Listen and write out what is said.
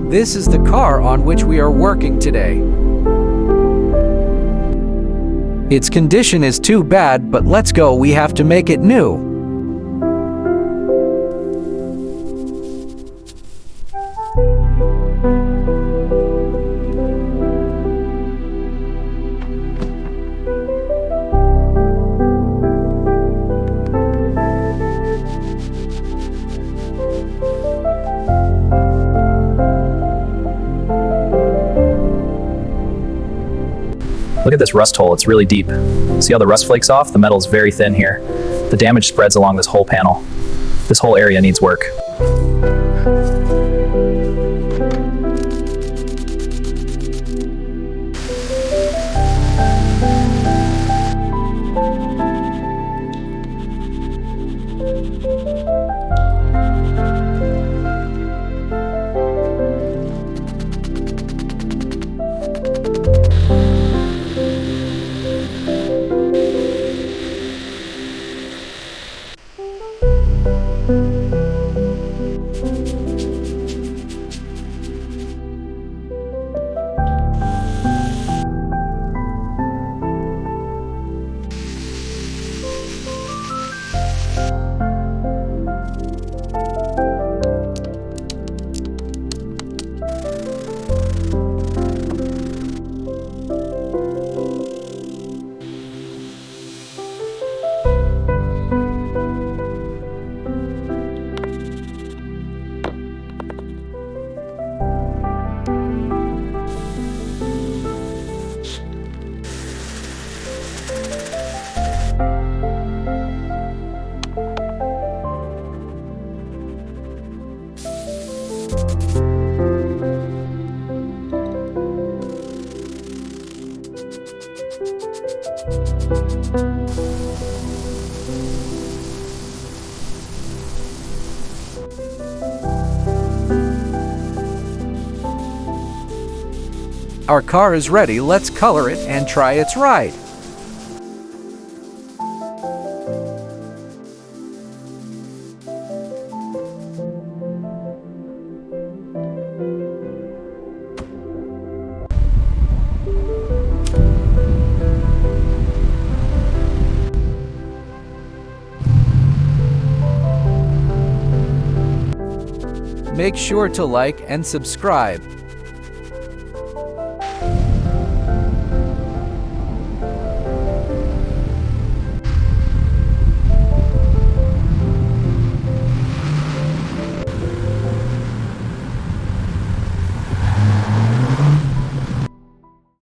This is the car on which we are working today. Its condition is too bad, but let's go, we have to make it new. Look at this rust hole, it's really deep. See how the rust flakes off? The metal is very thin here. The damage spreads along this whole panel. This whole area needs work. Our car is ready, let's color it and try its ride. Make sure to like and subscribe.